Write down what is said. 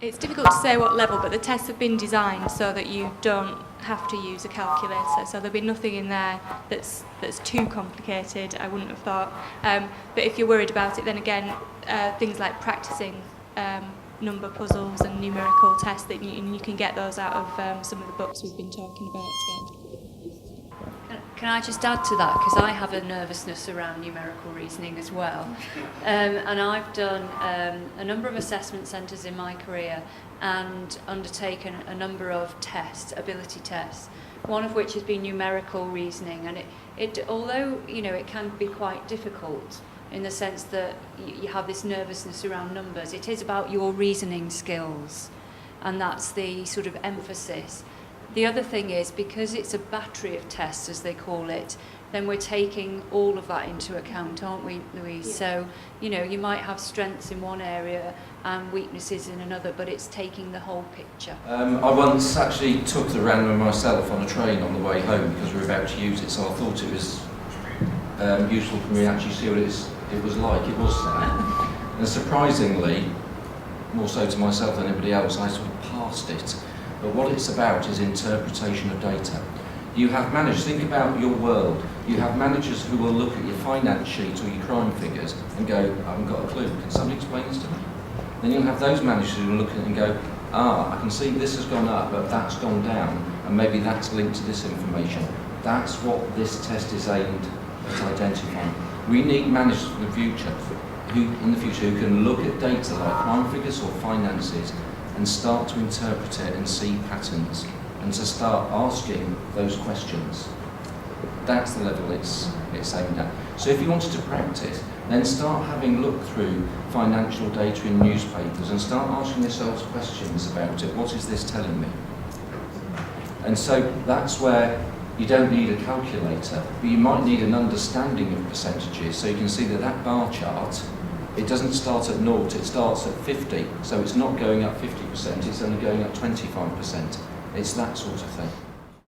It's difficult to say what level, but the tests have been designed so that you don't have to use a calculator. So there'll be nothing in there that's too complicated, I wouldn't have thought. But if you're worried about it, then again, things like practicing number puzzles and numerical tests, that you can get those out of some of the books we've been talking about today. Can I just add to that, because I have a nervousness around numerical reasoning as well, and I've done a number of assessment centres in my career and undertaken a number of tests, ability tests, one of which has been numerical reasoning, and it although it can be quite difficult in the sense that you have this nervousness around numbers, it is about your reasoning skills, and that's the sort of emphasis. The other thing is, because it's a battery of tests, as they call it, then we're taking all of that into account, aren't we, Louise? Yeah. So, you might have strengths in one area and weaknesses in another, but it's taking the whole picture. I once actually took the random myself on a train on the way home because we were about to use it, so I thought it was useful for me to actually see what it was like. It was and surprisingly, more so to myself than anybody else, I sort of passed it. But what it's about is interpretation of data. You have managers, think about your world, you have managers who will look at your finance sheet or your crime figures and go, I haven't got a clue, can somebody explain this to me? Then you'll have those managers who will look at it and go, I can see this has gone up, but that's gone down, and maybe that's linked to this information. That's what this test is aimed at identifying. We need managers for the future, who can look at data like crime figures or finances and start to interpret it and see patterns, and to start asking those questions. That's the level it's aimed at. So if you wanted to practice, then start having looked through financial data in newspapers and start asking yourselves questions about it. What is this telling me? And so that's where you don't need a calculator, but you might need an understanding of percentages, so you can see that bar chart, it doesn't start at 0, it starts at 50, so it's not going up 50%, it's only going up 25%. It's that sort of thing.